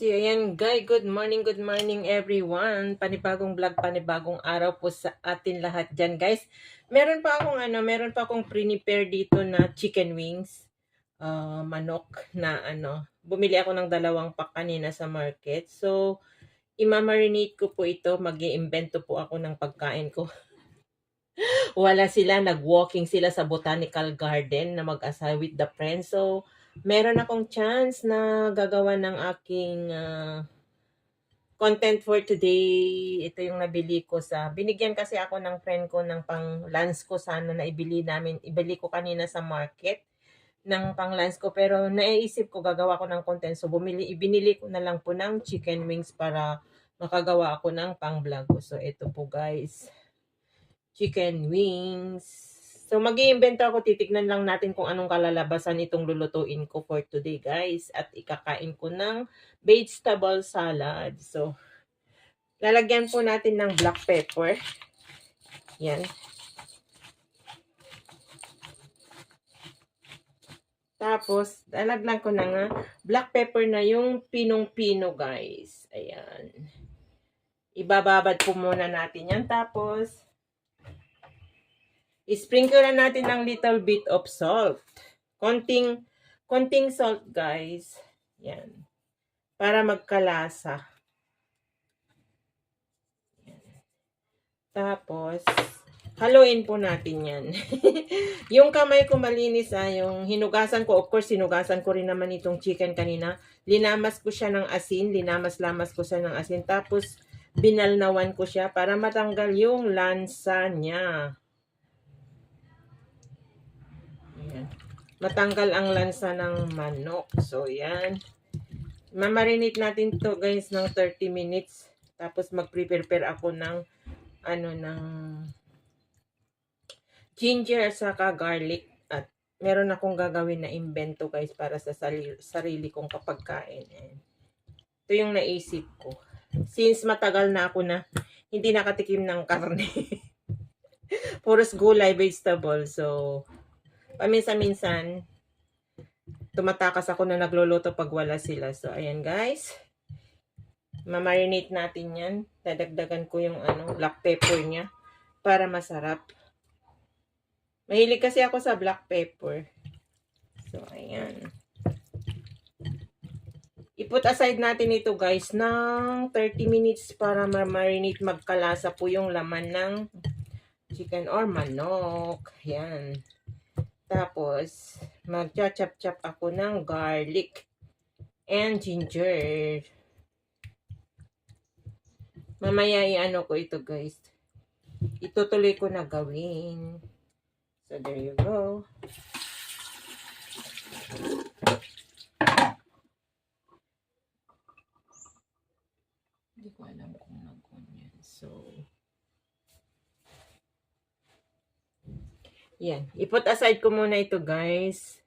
So, ayan guys, good morning everyone. Panibagong vlog, panibagong araw po sa atin lahat dyan guys. Meron pa akong prepare dito na chicken wings, manok na bumili ako ng 2 pack kanina sa market. So, imamarinate ko po ito, mag-iimbento po ako ng pagkain ko. Wala sila, nag-walking sila sa botanical garden na mag-asa with the friends. So, meron akong chance na gagawa ng aking content for today. Ito yung nabili ko binigyan kasi ako ng friend ko ng pang lunch ko sana na ibili ko kanina sa market ng pang lunch ko, pero naisip ko gagawa ko ng content, so ibinili ko na lang po ng chicken wings para makagawa ako ng pang vlog ko. So ito po guys, chicken wings. So mag-iimbento ako, titignan lang natin kung anong kalalabasan itong lulutuin ko for today guys, at ikakain ko ng vegetable salad. So lalagyan po natin ng black pepper. Yan. Tapos, lalagyan ko na nga black pepper na yung pinong-pino, guys. Ayan. Ibababad po muna natin yan. Tapos, sprinkle na natin ng little bit of salt. Konting salt, guys. Yan. Para magkalasa. Yan. Tapos, haluin po natin yan. Yung kamay ko malinis, yung hinugasan ko. Of course, hinugasan ko rin naman itong chicken kanina. Linamas ko siya ng asin. Linamas-lamas ko siya ng asin. Tapos, binalnawan ko siya para matanggal yung lansa niya. Ayan. Matanggal ang lansa ng manok. So, yan. Mamarinate natin to guys ng 30 minutes. Tapos, mag-prepare ako ng ng ginger at saka garlic, at meron akong gagawin na imbento guys para sa sarili kong kapagkain. Ito yung naisip ko. Since matagal na ako na hindi nakatikim ng karne. Puros gulay, vegetable. So, paminsan-minsan, tumatakas ako na nagluluto pag wala sila. So, ayan guys. Mamarinate natin yan. Dadagdagan ko yung black pepper niya para masarap. Mahilig kasi ako sa black pepper. So, ayan. I-put aside natin ito guys ng 30 minutes para ma-marinate, magkalasa po yung laman ng chicken or manok. Ayan. Tapos, mag-chop-chop ako ng garlic and ginger. Mamaya i-ano ko ito guys. Itutuloy ko na gawin. So, there you go. Hindi ko alam kung nag-on yan. So, yan. I-put aside ko muna ito, guys.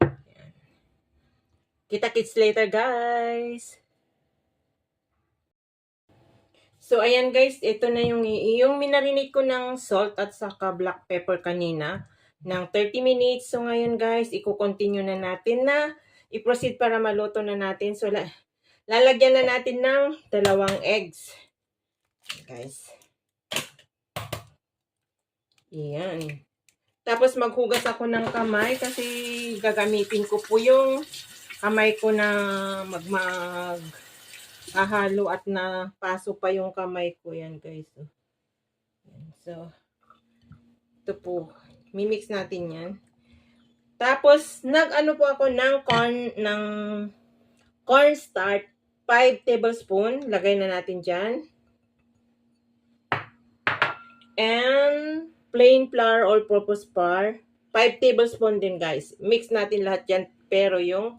Yan. Kita-kits later, guys. So, ayan guys, ito na yung minarinate ko ng salt at saka black pepper kanina ng 30 minutes. So, ngayon guys, i-continue na natin na i-proceed para maluto na natin. So, lalagyan na natin ng 2 eggs. Guys. Ayan. Tapos, maghugas ako ng kamay kasi gagamitin ko po yung kamay ko na hahalo at na paso pa yung kamay ko. Yan guys. So, ito po. Mimix natin yan. Tapos, nag-ano po ako ng cornstarch. 5 tablespoon. Lagay na natin dyan. And plain flour all-purpose flour. 5 tablespoon din guys. Mix natin lahat yan. Pero yung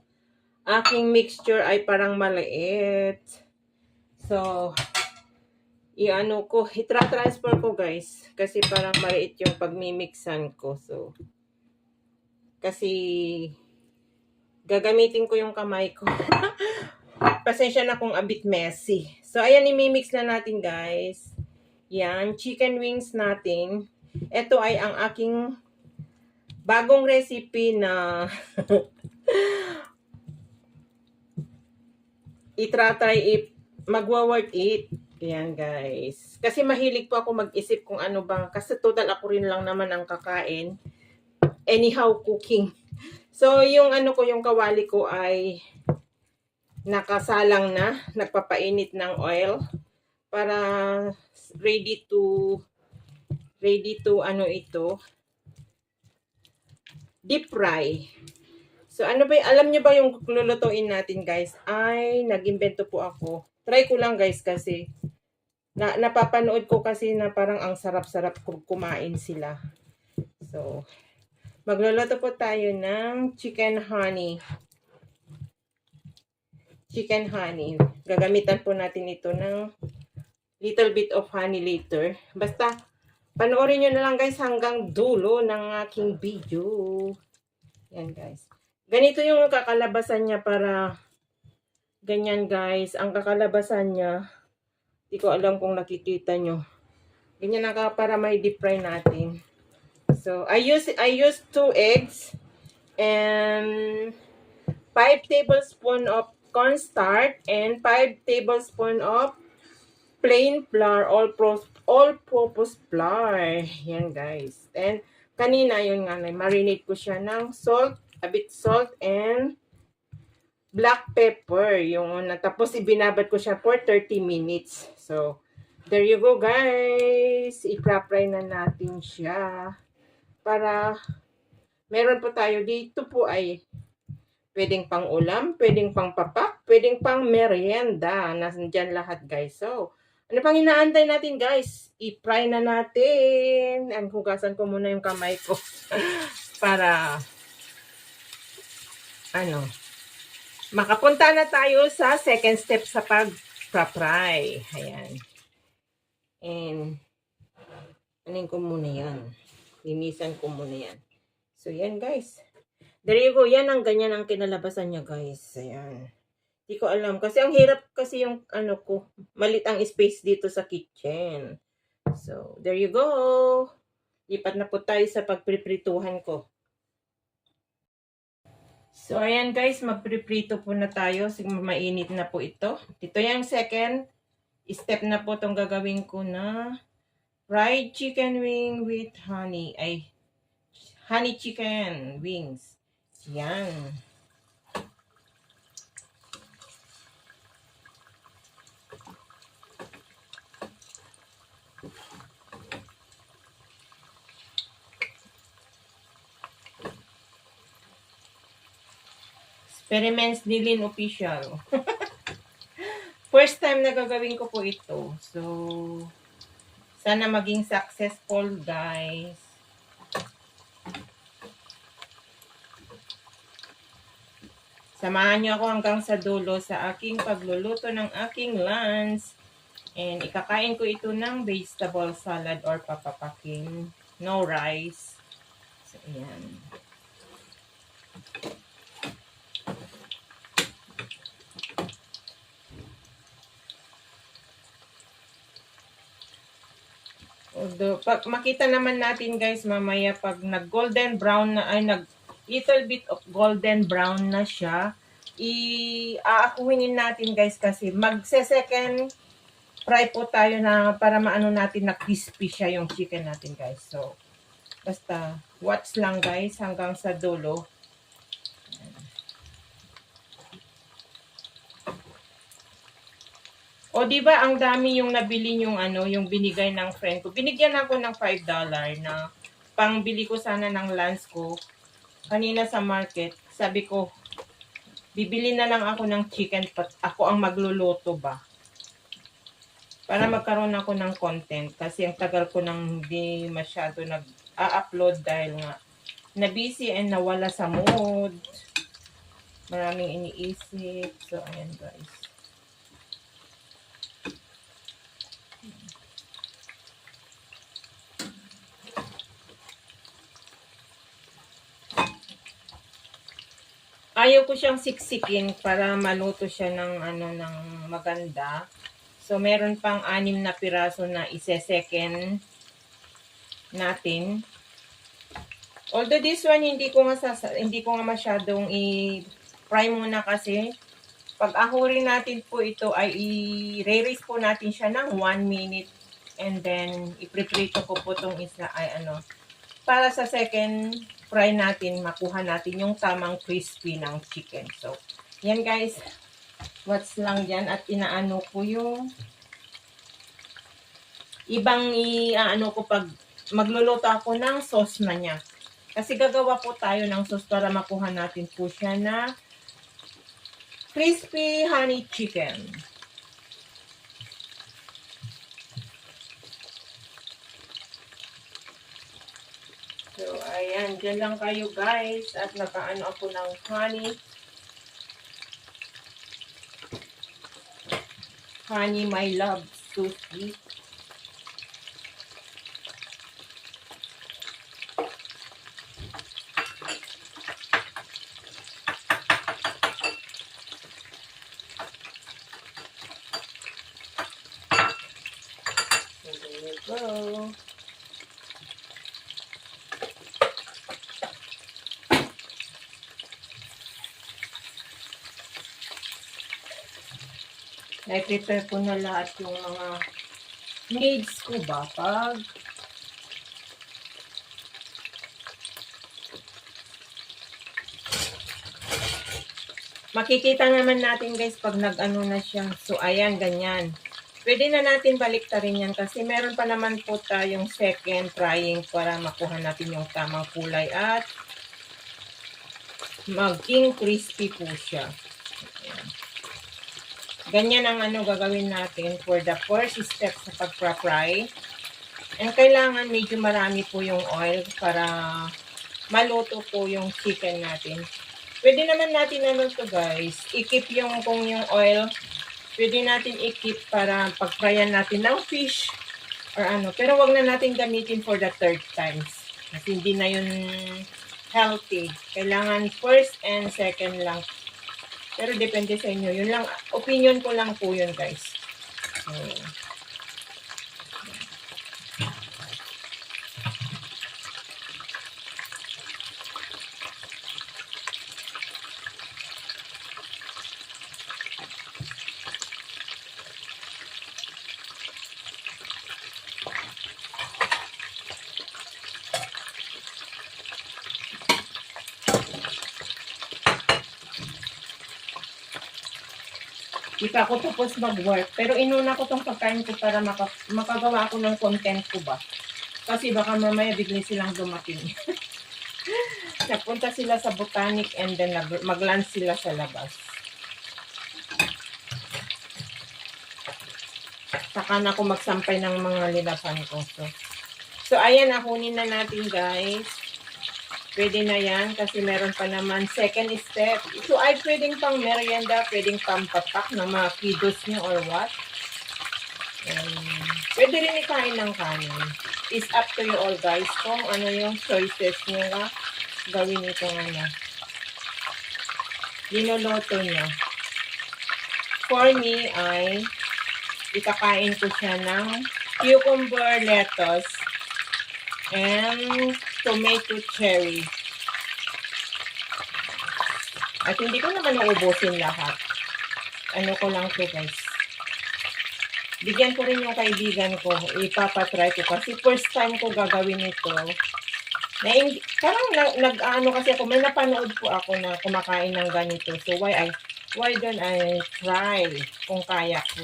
aking mixture ay parang maliit. So, itra-transfer ko guys. Kasi parang maliit yung pagmimixan ko. So, kasi gagamitin ko yung kamay ko. Pasensya na kung a bit messy. So, ayan, imimix na natin guys. Yan, chicken wings natin. Ito ay ang aking bagong recipe na i-try if magwa-worth it. Ayan guys. Kasi mahilig po ako mag-isip kung ano bang, kasi total ako rin lang naman ang kakain. Anyhow cooking. So yung ano ko, yung kawali ko ay nakasalang na, nagpapainit ng oil para ready to ano ito, deep fry. So ano ba, alam niyo ba yung lulutuin natin guys? Ay, nag-imbento po ako. Try ko lang guys kasi napapanood ko kasi na parang ang sarap-sarap kumain sila. So, magluluto po tayo ng chicken honey. Chicken honey. Gagamitan po natin ito ng little bit of honey later. Basta, panoorin nyo na lang guys hanggang dulo ng aking video. Yan guys. Ganito yung kakalabasan niya para ganyan guys. Ang kakalabasan niya, di ko alam kung nakikita nyo. Ganyan ang para may deep fry natin. So, I use 2 eggs and 5 tablespoons of cornstarch and 5 tablespoons of plain flour, all-purpose flour. Yan guys. And kanina yun nga, marinate ko siya ng salt, a bit salt and black pepper. Yung tapos ibinabad ko siya for 30 minutes. So, there you go guys. I-fry na natin siya. Para meron po tayo dito po ay pwedeng pang ulam, pwedeng pang papak, pwedeng pang merienda. Nandiyan lahat guys. So, ano pang inaantay natin guys? I-fry na natin. And hugasan ko muna yung kamay ko. Para, ano, makapunta na tayo sa second step sa pag-fry. Ayan. And, anin ko muna yan. Linisan ko muna yan. So, yan guys. There you go. Yan ang ganyan ang kinalabasan niya guys. Ayan. Hindi ko alam. Kasi ang hirap kasi yung ano ko. Malit ang space dito sa kitchen. So, there you go. Lipat na po tayo sa pagpriprituhan ko. So, ayan guys. Magpriprito po na tayo. Siguro mainit na po ito. Ito yung second step na po itong gagawin ko na fried chicken wing with honey. Ay, honey chicken wings. Yan. Experiments ni Lynn Official. First time na gagawin ko po ito. So, sana maging successful, guys. Samahan niyo ako hanggang sa dulo sa aking pagluluto ng aking lunch. And ikakain ko ito ng vegetable salad or papapakin. No rice. So, ayan. Although, pag makita naman natin guys mamaya pag nag golden brown na ay little bit of golden brown na siya, i-aakuinin natin guys kasi magse-second fry po tayo na para maano natin na crispy siya yung chicken natin guys. So, basta watch lang guys hanggang sa dulo. O di ba ang dami yung nabili yung ano, yung binigay ng friend ko. Binigyan ako ng $5 na pangbili ko sana ng lunch ko. Kanina sa market, sabi ko, bibili na lang ako ng chicken pat ako ang magluluto ba. Para magkaroon ako ng content kasi ang tagal ko nang hindi masyado nag-upload dahil nga na busy and nawala sa mood. Maraming iniisip. So ayan guys. Ayaw ko siyang siksikin para maluto siya ng ano ng maganda. So meron pang 6 na piraso na ise-second natin. Although this one hindi ko nga masyadong i-fry muna kasi Pag ahurin natin po ito ay i-raise po natin siya ng 1 minute. And then, ipriprito ko po itong isa ay ano. Para sa second fry natin, makuha natin yung tamang crispy ng chicken. So, yan guys. What's lang yan. At inaano ko yung ibang ano ko pag magluluto ako ng sauce na niya. Kasi gagawa po tayo ng sauce para makuha natin po siya na crispy honey chicken. So, ayan. Dyan lang kayo guys. At nakaano ako ng honey. Honey, my love, so sweet. There you go. Na-prepare ko na lahat yung mga needs ko ba pag makikita naman natin guys pag nag-ano na siya. So, ayan, ganyan. Pwede na natin baliktarin yan kasi meron pa naman po tayong second trying para makuha natin yung tamang kulay at maging crispy po siya. Ayan. Ganyan ang ano gagawin natin for the first step sa pagpa-fry. And kailangan medyo marami po yung oil para maluto po yung chicken natin. Pwede naman natin ano to guys, i-keep yung kung yung oil, pwede natin i-keep para pag-fryan natin ng fish or ano. Pero wag na natin gamitin for the third times. Kasi hindi na yun healthy. Kailangan first and second lang. Pero depende sa inyo. Yun lang, opinion ko lang po yun guys. So, di pa ako tapos mag-work. Pero inuna ko tong pagkain ko para makagawa ako ng content ko ba. Kasi baka mamaya bigla silang dumating. Napunta sila sa botanic and then mag-lunch sila sa labas. Saka na ako magsampay ng mga lilapan ko. So ayan, akunin na natin guys. Pwede na yan kasi meron pa naman second step. So ay pwedeng pang merienda, pwedeng pang patak ng mga kiddos nyo or what. Pwede rin ikain ng kanin. It's up to you all guys kung ano yung choices nyo na gawin itong ano. Linuluto nyo. For me ay ikakain ko siya ng cucumber, lettuce, and tomato cherry. At hindi ko naman uubusin lahat. Ano ko lang to guys. Bigyan ko rin yung kaibigan ko. Ipapatry ko kasi first time ko gagawin ito. Parang nag-ano kasi ako. May napanood po ako na kumakain ng ganito. So why don't I try kung kaya ko.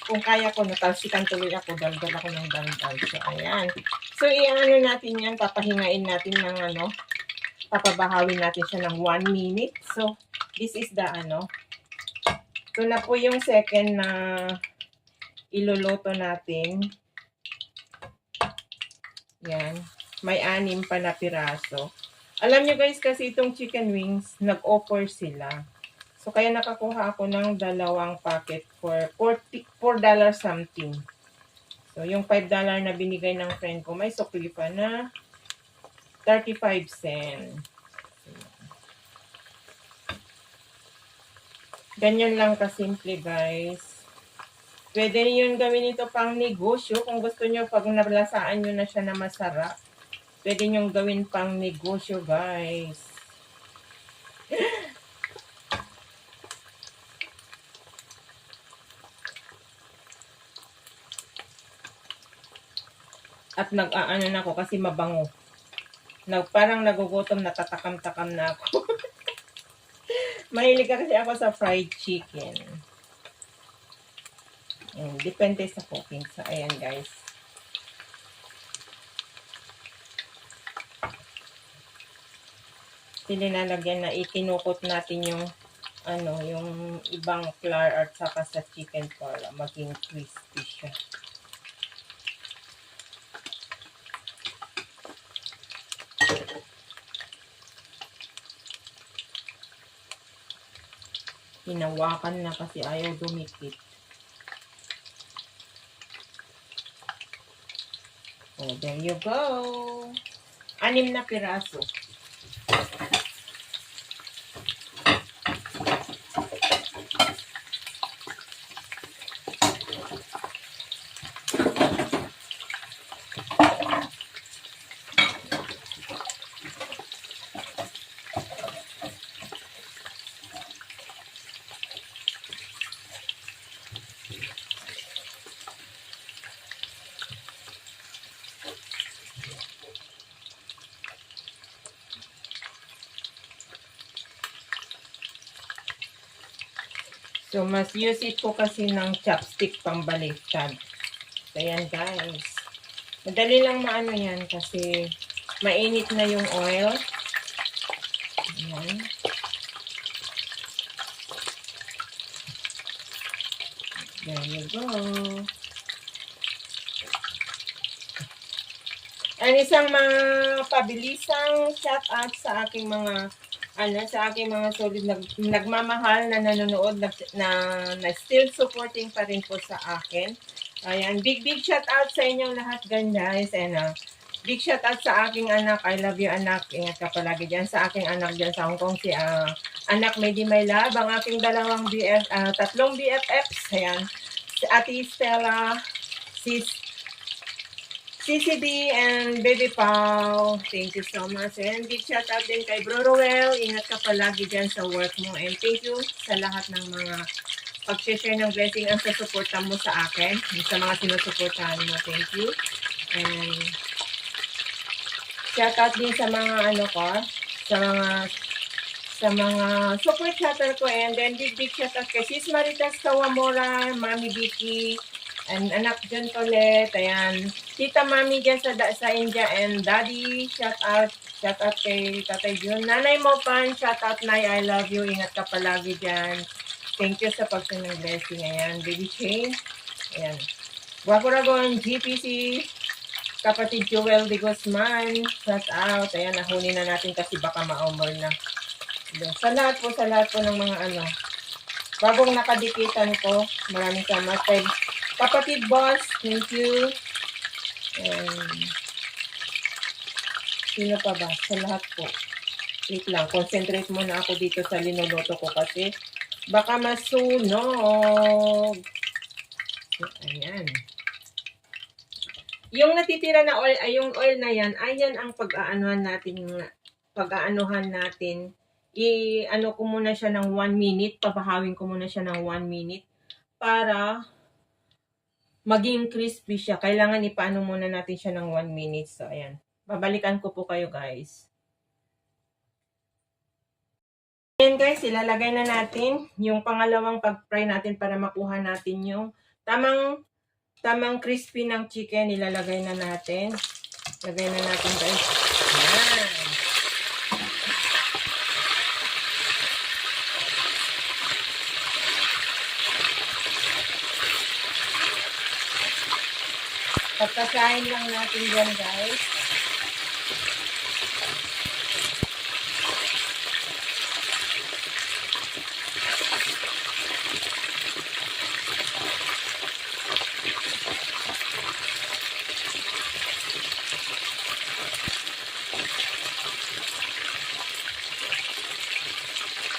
Kung kaya ko, natalsikan tuloy ako, daldal ako ng daldal. So, ayan. So, i-ano natin yan, papahingain natin ng ano, papabahawin natin siya ng 1 minute. So, this is the ano. So, na po yung second na iluluto natin. Yan. May 6 pa na piraso. Alam nyo guys, kasi itong chicken wings, nag-offer sila. So, kaya nakakuha ako ng 2 packet for $4 something. So, yung $5 na binigay ng friend ko, may sukli pa na 35 cents. Ganyan lang kasimple, guys. Pwede yun gawin ito pang negosyo. Kung gusto nyo, pag nalasaan nyo na siya na masarap, pwede nyo gawin pang negosyo, guys. At nag-aano na ako kasi mabango. Parang nagugutom, natatakam-takam na ako. Mahilig kasi ako sa fried chicken. Depende sa cooking. So, ayan guys. Nilalagyan na ikinukot natin yung yung ibang flour at saka sa chicken para maging crispy siya. Hinawakan na kasi ayaw dumikit. Oh, there you go. 6 na piraso. So, mas use it ko kasi ng chopstick pambaliktad. So, ayan guys. Madali lang maano yan kasi mainit na yung oil. Ayan. There you go. Ang isang mga pabilisang shout out sa aking mga sa aking mga solid nagmamahal na nanonood na still supporting pa rin po sa akin. Ayan, big shout out sa inyong lahat guys. And big shout out sa aking anak. I love you anak. Ingat ka palagi dyan sa aking anak dyan sa Hong Kong. Si anak Mady My Love. Ang aking tatlong BFFs. Ayan. Si Ate Stella. CCD and Baby Pau, thank you so much. And big shout out din kay Bro Roel. Ingat ka palagi dyan sa work mo. And thank you sa lahat ng mga pag-share ng blessing ang susuporta mo sa akin. Sa mga sinusuportahan mo. Thank you. And shout out din sa mga sa mga support chatter ko. And then big shout out kay Sis Maritas Kawamora, Mami Vicky, and anak John Colette, ayan. Tita Mami dyan sa India, and Daddy, shout out kay Tatay Jun. Nanay mo pan, shout out Nay, I love you, ingat ka palagi dyan. Thank you sa pagsunod blessing, ayan. Baby Shane, ayan. Guapo Ragon, GPC, kapatid Joel de Guzman, shout out, ayan, nahuli na natin kasi baka ma-over na. Sa lahat po ng mga bagong nakadikitan ko, maraming salamat. Kapatid Boss, thank you. And sino pa ba? Sa lahat po. Wait lang, concentrate muna ako dito sa linuluto ko kasi baka masunog. Ayan. Yung natitira na oil, yung oil na yan, ayan ang pag-aanuhan natin. I-ano ko muna siya ng 1 minute, papahawin ko muna siya ng 1 minute para maging crispy siya. Kailangan ipaano muna natin siya ng 1 minute. So, ayan. Babalikan ko po kayo, guys. Ayan, guys. Ilalagay na natin yung pangalawang pag-fry natin para makuha natin yung tamang crispy ng chicken. Ilalagay na natin. Lagay na natin, guys. Ayan. Pagkasahin lang natin dyan, guys.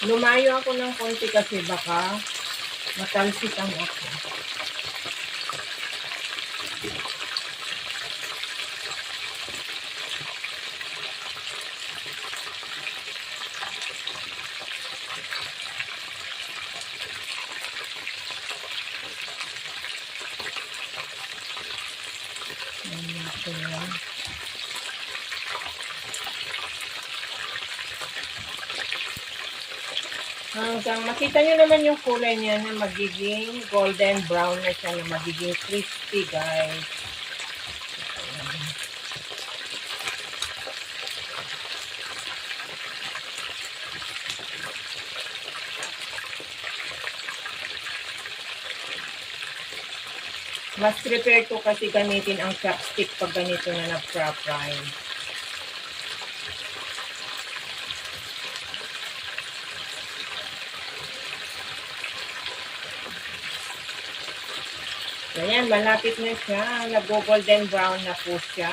Lumayo ako ng konti kasi baka matalsikan ako. Ayan natin yan. Hanggang makita nyo naman yung kulay niya na magiging golden brown na siya, na magiging crispy, guys. Mas prepare ko kasi gamitin ang chopstick pag ganito na nag-fry. Ayan, malapit na siya. Nag-golden brown na po siya.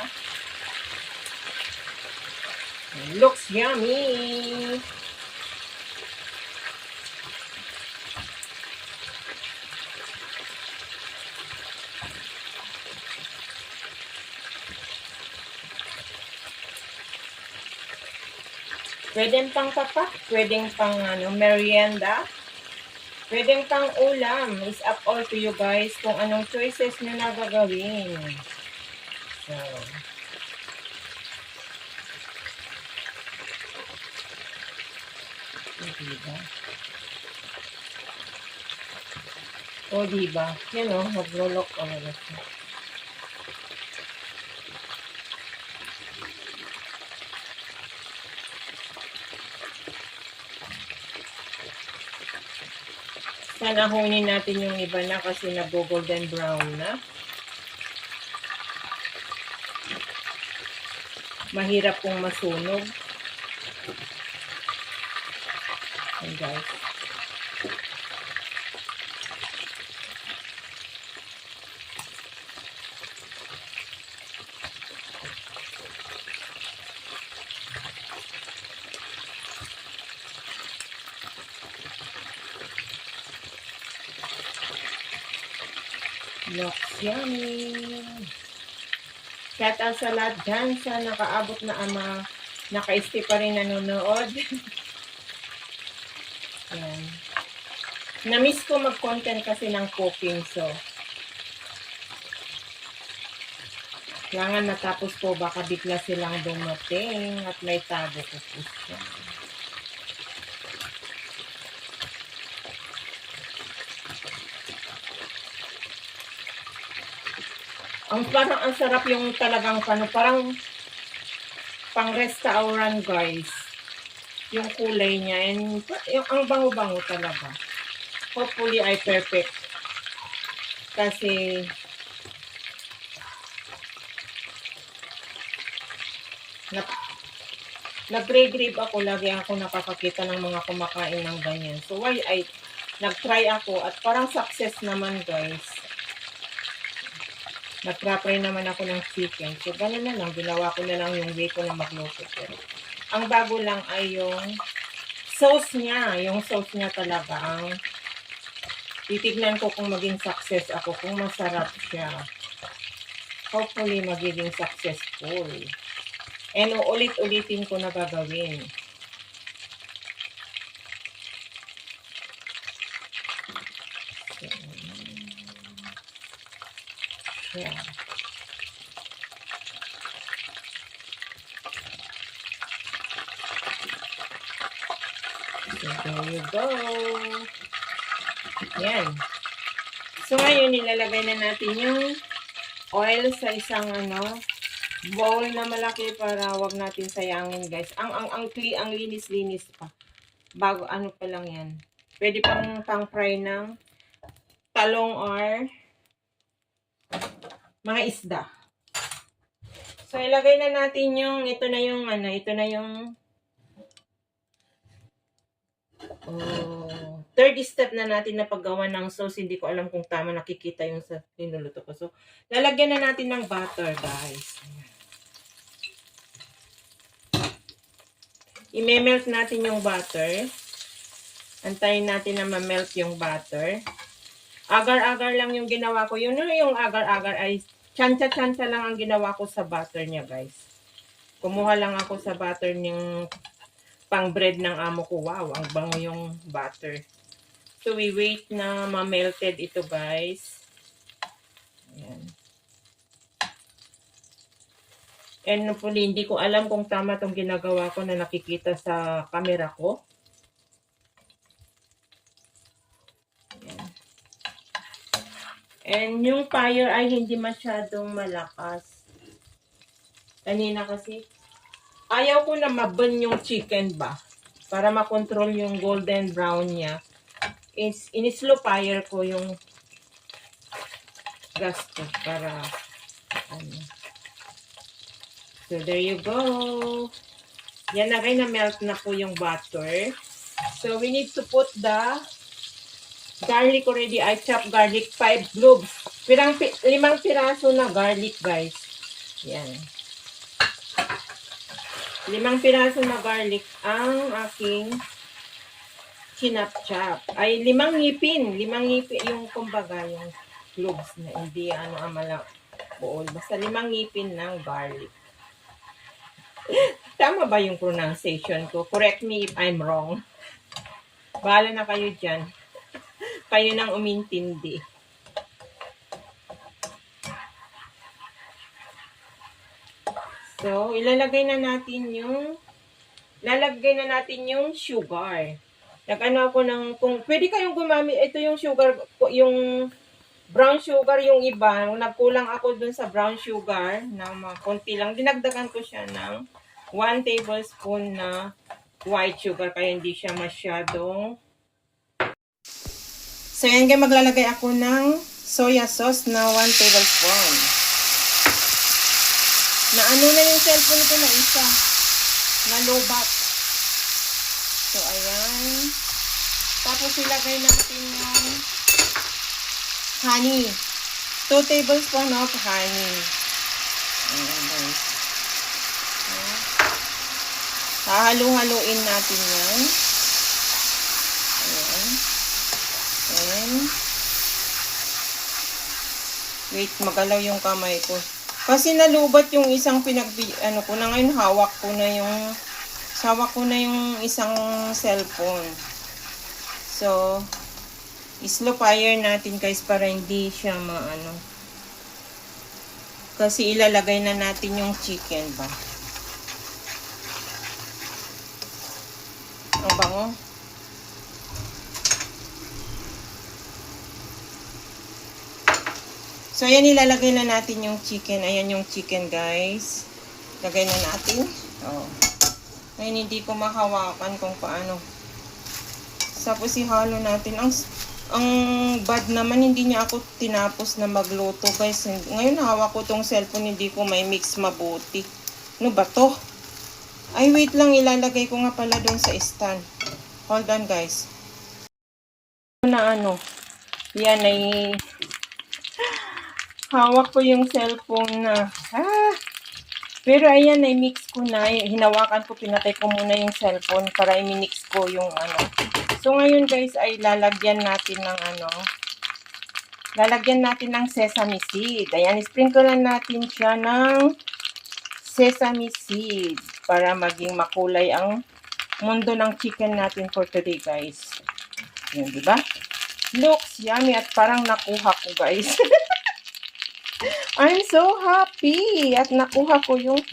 Looks yummy! Pwedeng pang tapak, pwedeng pang merienda. Pwedeng pang ulam. It's up all to you guys kung anong choices nyo na gagawin. So, diba? O, diba? Yan o, maglulok o na siya. Sanahunin natin yung iba na kasi nag-golden brown na. Mahirap pong masunog. Ayan, guys. Looks yummy. Shout out sa lahat dyan sa nakaabot na ama, naka-stay pa rin nanonood. Yan. Na-miss ko mag-content kasi ng cooking, so kailangan natapos po, baka bigla silang dumating at may tago ko po siya. Parang ang sarap yung talagang parang pang restaurant, guys. Yung kulay niya, and yung ang bango-bango talaga. Hopefully ay perfect. Kasi nag-grave ako, lagi ako nakakakita ng mga kumakain ng ganyan. So why ay nag-try ako at parang success naman, guys. Nag-try naman ako ng chicken. So, gano'n na lang. Ginawa ko na lang yung way ko na magluto. Pero, ang bago lang ay yung sauce niya. Yung sauce niya talaga. Ang titignan ko kung maging success ako. Kung masarap siya. Hopefully, magiging successful. And ulit-ulitin ko na gagawin. Yeah. So, there you go. Yan. So, ngayon, nilalagay na natin yung oil sa isang bowl na malaki para wag natin sayangin, guys. Ang linis-linis pa. Bago, pa lang yan. Pwede pang fry ng talong or mga isda. So, ilagay na natin yung, ito na yung third step na natin na paggawa ng sauce. Hindi ko alam kung tama nakikita yung sa linuluto ko. So, lalagyan na natin ng butter, guys. I-melt natin yung butter. Antayin natin na ma-melt yung butter. Agar-agar lang yung ginawa ko. Yun yung agar-agar ay tsansa-tsansa lang ang ginawa ko sa butter niya, guys. Kumuha lang ako sa butter ng pang bread ng amo ko. Wow, ang bango yung butter. So, we wait na ma-melted ito, guys. Ayan. And hopefully, hindi ko alam kung tama tong ginagawa ko na nakikita sa camera ko. Ayan. And yung fire ay hindi masyadong malakas. Kanina kasi, ayaw ko na maburn yung chicken ba. Para makontrol yung golden brown niya. In-slow fire ko yung gas ko para ano. So, there you go. Yan na rin, na-melt na po yung butter. So, we need to put the garlic already. I chop garlic 5 cloves. 5 piraso na garlic, guys. Yan. 5 piraso na garlic ang aking chinap-chop. Ay, 5 ngipin. 5 ngipin yung kumbaga yung cloves na hindi ano amala buol. Basta 5 ngipin ng garlic. Tama ba yung pronunciation ko? Correct me if I'm wrong. Bahala na kayo dyan. Kayo nang umintindi. So, lalagay na natin yung sugar. Nag-ano ako ng, kung pwede kayong gumamit, ito yung sugar, yung brown sugar yung iba. Nagkulang ako dun sa brown sugar na konti lang. Dinagdagan ko siya ng 1 tablespoon na white sugar kaya hindi siya masyadong. So, yan guys, maglalagay ako ng soya sauce na 1 tablespoon. Na ano na yung cellphone ko na isa. Na lobat. So, ayan. Tapos, ilagay natin yung honey. 2 tablespoon of honey. Ayan, guys. Hahalo-haluin natin yan. Ayan. Ayan. Wait, magalaw yung kamay ko. Kasi nalubat yung isang ano ko na ngayon, hawak ko na yung isang cellphone. So, slow fire natin guys para hindi siya maano. Kasi ilalagay na natin yung chicken ba. Ang bango. So, ayan, ilalagay na natin yung chicken. Ayan yung chicken, guys. Lagay na natin. Oh. Ayan, hindi ko mahawakan kung paano. Tapos, ihalo natin. Ang bad naman, hindi niya ako tinapos na magluto, guys. Ngayon, hawak ko tong cellphone, hindi ko may mix mabuti. Ano ba to? Ay, wait lang. Ilalagay ko nga pala doon sa stand. Hold on, guys. Na ano. Yan ay hawak ko yung cellphone na. Pero ayan, i-mix ko na. Hinawakan ko, pinatay ko muna yung cellphone para i-mix ko yung ano. So, ngayon guys, ay lalagyan natin ng sesame seed. Ayan, sprinkle natin siya ng sesame seed para maging makulay ang mundo ng chicken natin for today, guys. Yan, diba? Looks yummy at parang nakuha ko, guys. I'm so happy at nakuha ko yung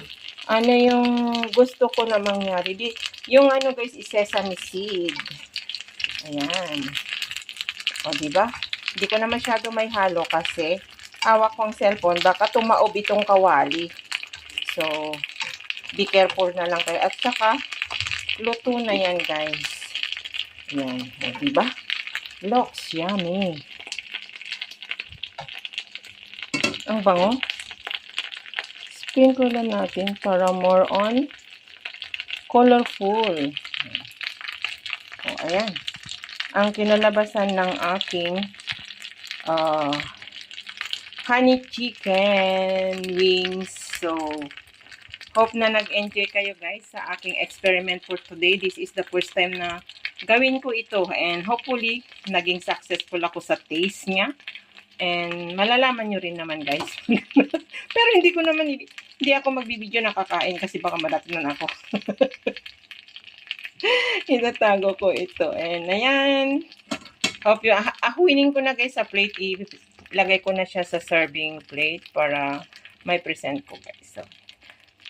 gusto ko na mangyari. Yung guys, is sesame seed. Ayan. O, diba? Hindi ko na masyado may halo kasi hawak kong cellphone. Baka tumaob itong kawali. So, be careful na lang kayo. At saka, luto na yan, guys. Ayan. O, diba? Looks yummy. Ang bango. Sprinkle lang natin para more on colorful. O, ayan. Ang kinalabasan ng aking honey chicken wings. So, hope na nag-enjoy kayo guys sa aking experiment for today. This is the first time na gawin ko ito. And hopefully, naging successful ako sa taste niya. And malalaman nyo rin naman guys. Pero hindi ako magbibideo na kakain kasi baka madatnan ako. Inatago ko ito. And ayan. Hope you, ahuinin ko na guys sa plate. Ilagay ko na siya sa serving plate para may present ko guys. So,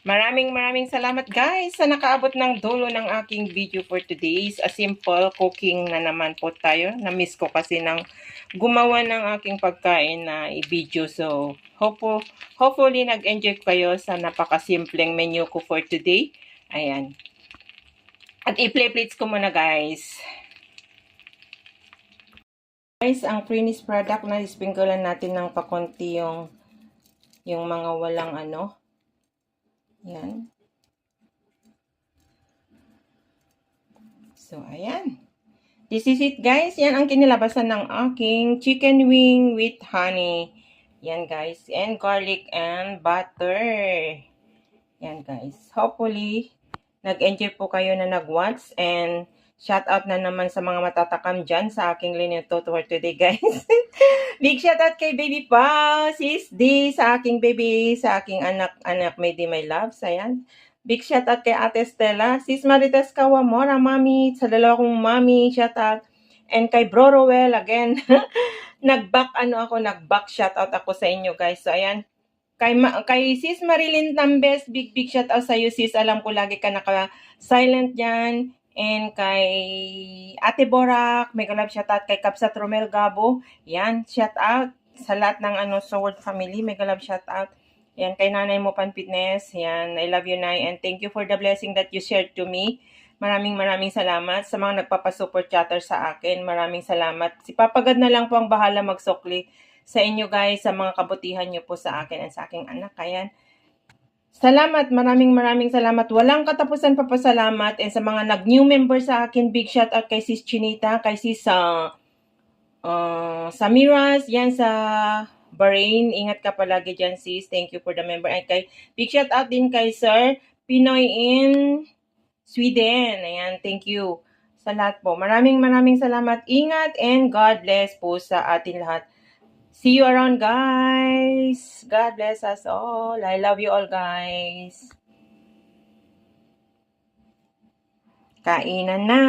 Maraming salamat guys sa nakaabot ng dulo ng aking video for today's a simple cooking na naman po tayo. Na-miss ko kasi ng gumawa ng aking pagkain na i-video. So, hopefully nag-enjoy kayo sa napakasimpleng menu ko for today. Ayan. At i-play plates ko muna guys. Guys, ang finished product na ispingkulan natin ng pakonti yung mga walang ano. Yan. So, ayan. This is it, guys. Yan ang kinilabasan ng aking chicken wing with honey. Yan, guys. And garlic and butter. Yan, guys. Hopefully, nag-enjoy po kayo na nag-watch. And shout out na naman sa mga matatakam dyan sa aking linuto for today, guys. Big shout out kay Baby Pao, Sis D, sa aking baby, sa aking anak, may di my loves. Ayan. Big shout out kay Ate Stella, Sis Marites Kawamora, Mami, sa dalawa kong Mami, shout out. And kay Bro Roel, again, nag-back shout out ako sa inyo, guys. So, ayan. Kay Sis Marilyn Tambes, big shout out sa iyo, sis. Alam ko lagi ka naka-silent dyan. And kay Ate Borak, mega love shout out. Kay Kapsat Romel Gabo, yan, shout out. Sa lahat ng Sword family, mega love shout out. Yan, kay Nanay mo Pan Fitness, yan, I love you, Nay. And thank you for the blessing that you shared to me. Maraming salamat sa mga nagpapa-super chatter sa akin. Maraming salamat. Si Papa God na lang po ang bahala magsukli sa inyo guys, sa mga kabutihan nyo po sa akin at sa aking anak. Ayan. Salamat, maraming salamat. Walang katapusan papasalamat. And sa mga nag-new member sa akin, big shout out kay Sis Chinita, kay Sis Samiras, yan sa Bahrain. Ingat ka palagi dyan, sis. Thank you for the member. And kay big shout out din kay Sir Pinoy in Sweden. Ayan, thank you sa lahat po. Maraming salamat. Ingat and God bless po sa atin lahat. See you around, guys. God bless us all. I love you all, guys. Kainan na.